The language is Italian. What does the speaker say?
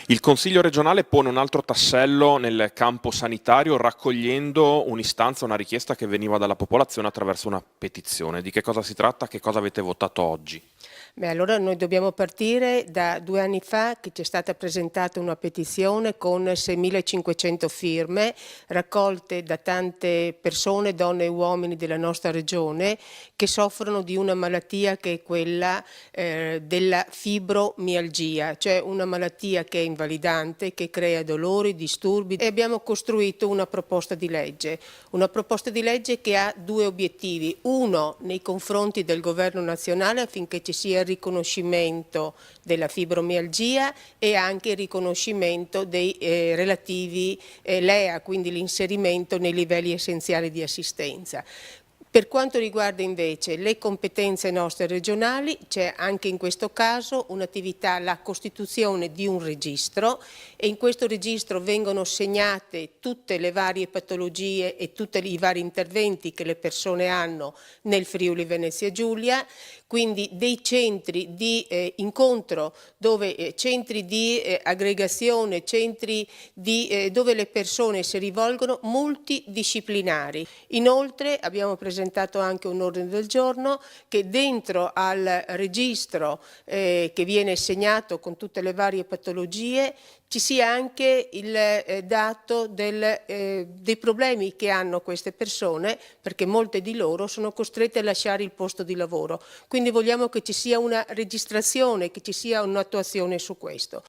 Il Consiglio regionale pone un altro tassello nel campo sanitario raccogliendo un'istanza, una richiesta che veniva dalla popolazione attraverso una petizione. Di che cosa si tratta? Che cosa avete votato oggi? Beh, allora noi dobbiamo partire da 2 anni fa che ci è stata presentata una petizione con 6.500 firme raccolte da tante persone, donne e uomini della nostra regione che soffrono di una malattia che è quella della fibromialgia, cioè una malattia che è invalidante, che crea dolori, disturbi, e abbiamo costruito una proposta di legge che ha 2 obiettivi: uno nei confronti del governo nazionale affinché ci sia il riconoscimento della fibromialgia e anche il riconoscimento dei relativi LEA, quindi l'inserimento nei livelli essenziali di assistenza. Per quanto riguarda invece le competenze nostre regionali, c'è anche in questo caso un'attività, la costituzione di un registro, e in questo registro vengono segnate tutte le varie patologie e tutti i vari interventi che le persone hanno nel Friuli Venezia Giulia, quindi dei centri di incontro, centri di aggregazione, centri dove le persone si rivolgono, multidisciplinari. Inoltre abbiamo presentato anche un ordine del giorno che dentro al registro che viene segnato con tutte le varie patologie ci sia anche il dato dei problemi che hanno queste persone, perché molte di loro sono costrette a lasciare il posto di lavoro. Quindi vogliamo che ci sia una registrazione, che ci sia un'attuazione su questo.